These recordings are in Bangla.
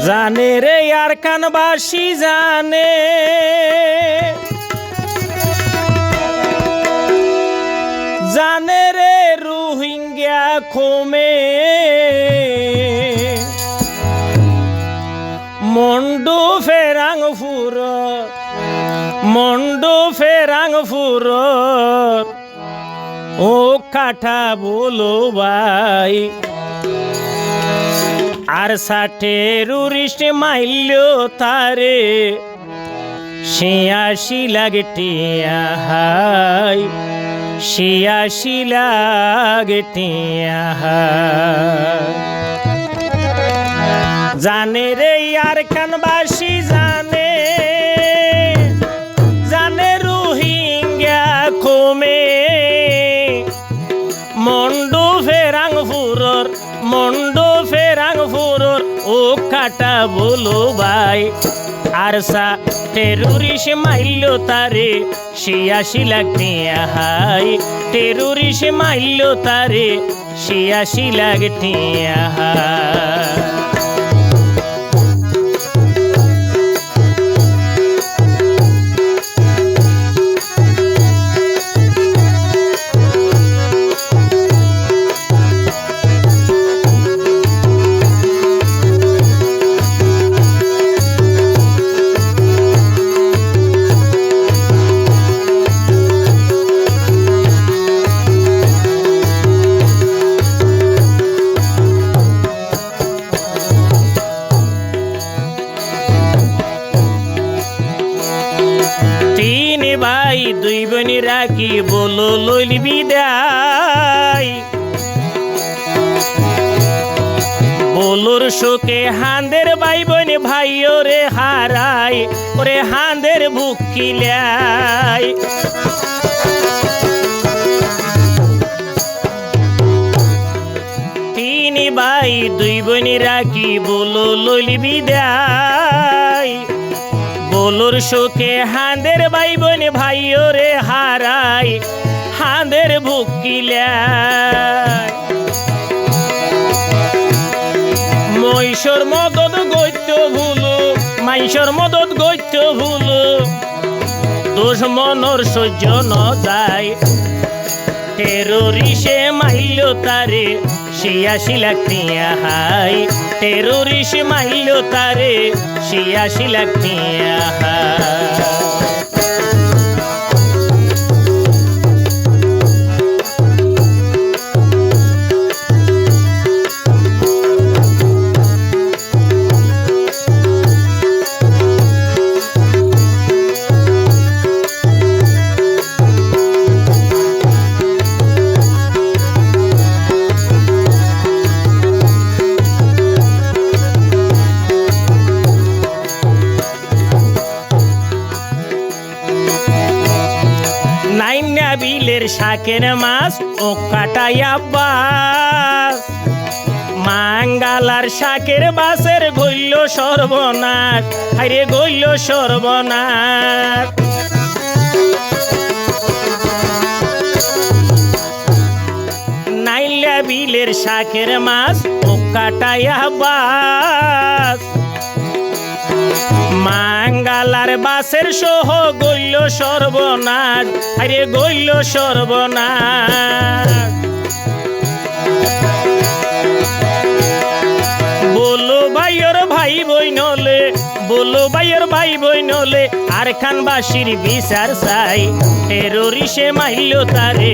জানে রে আরাকানবাসী জানে, জানে রে রোহিঙ্গা খোমে, মন্ডু ফেরাংপুর, মন্ডু ফেরাংপুর ও কাঠা বলো ভাই। আর 60 মাইল তারে 86 লাখ টিয়া হাই, 86 লাখ টিয়া হাই। জানে রে আরাকানবাসী জানে, জানে রোহিঙ্গা খোমে, মন্ডু ফেরাংপুরর, মন্ডু ফেরাংপুরর ও কাটা বলো ভাই। আর 60 মাইল তারে 86 লাখ টিয়া হাই, 60 মাইল তারে 86 লাখ টিয়া হাই। ভাই 2 বোনি রাখি বলো লইল বিদায়, বলোর শোকে হাঁদের ভাই বোন ভাই ওরে হারাই, ওরে হাঁদের বুক কিলাই। তিনি ভাই 2 বোনি রাখি বলো লইল বিদায়, বলোর শোকে হাঁদের ভাই বোন ভাই ওরে হারাই, হাঁদের বুক কিলাই। মহিষর মদত গইত ভুলো, মাইষর মদত গইত ভুলো, দোষ মনর সহ্য ন যায়। 13 মাইল তারে 86 লাখ টিয়া হাই, 13 মাইল তারে 86 লাখ টিয়া হাই। বিলের শাকের মাছ ও কাটাইয়া বাস, মাঙ্গালার শাকের বাসের গইল সর্বনাশ, আরে গইল সর্বনাশ। নাইলা বিলের শাকের মাছ ও কাটাইয়া বাস, মাঙ্গালার বাসের সহ গইল সর্বনাশ, আরে গইল সর্বনাশ। বলো ভাইয়ের ভাই বইনলে, বলো ভাইয়ের ভাই বইনলে আরাকানবাসীর বিচার চাই। 13 মাইল তারে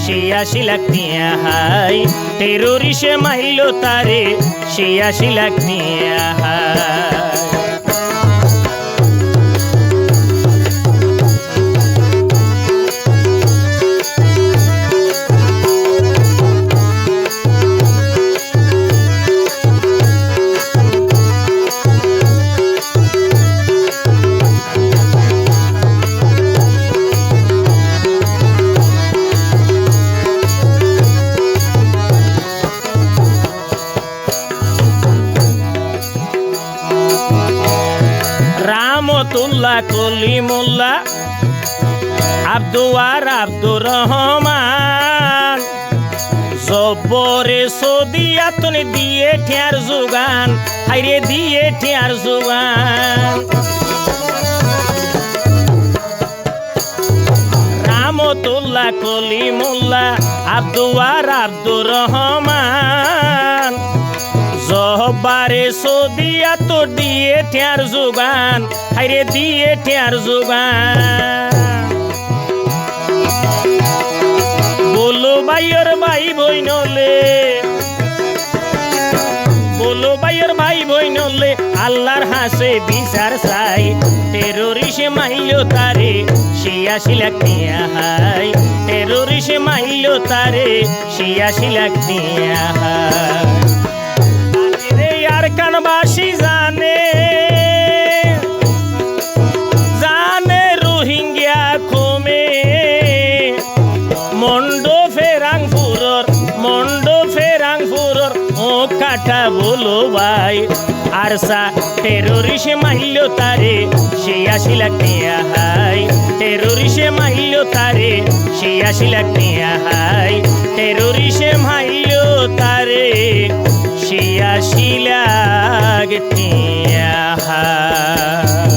86 লাখ টিয়া হাই, 13 মাইল তারে 86 লাখ টিয়া হাই। রহমতুল্লাহ কলিমুল্লাহ আব্দুর রহমান জবরে সদিয়া তুমি দিয়ে ঠেয়ার যোগান হাইরে দিয়ে ঠেয়ার যোগান রামতুল্লাহ কলিমুল্লাহ আব্দুয়ার আব্দুর রহমান জহবারে সদিয়া তো দিয়ে ঠেয়ার যোগান হাইরে দিয়ে ঠেয়ার যোগান বলো ভাইয়ের ভাই বইনলে বলো ভাইয়ের ভাই বইনলে আল্লাহর হাসে বিচার চাই টেরোরিসে মাইল তারে 86 লাখ টিয়া হাই টেরোরিসে মাইল তারে 86 লাখ টিয়া হাই আর কানবাসী জানে জানে রোহিঙ্গা কমে মন্ডো ফেরাংপুরর ও কাটা বলো ভাই আরসা টেরোরিসে মাইল তারে 86 লাখ টিয়া হাই টেরোরিসে মাইল তারে 86 লাখ টিয়া হাই টেরোরিসে মাইল তারে 86 লাখ টিয়া হাই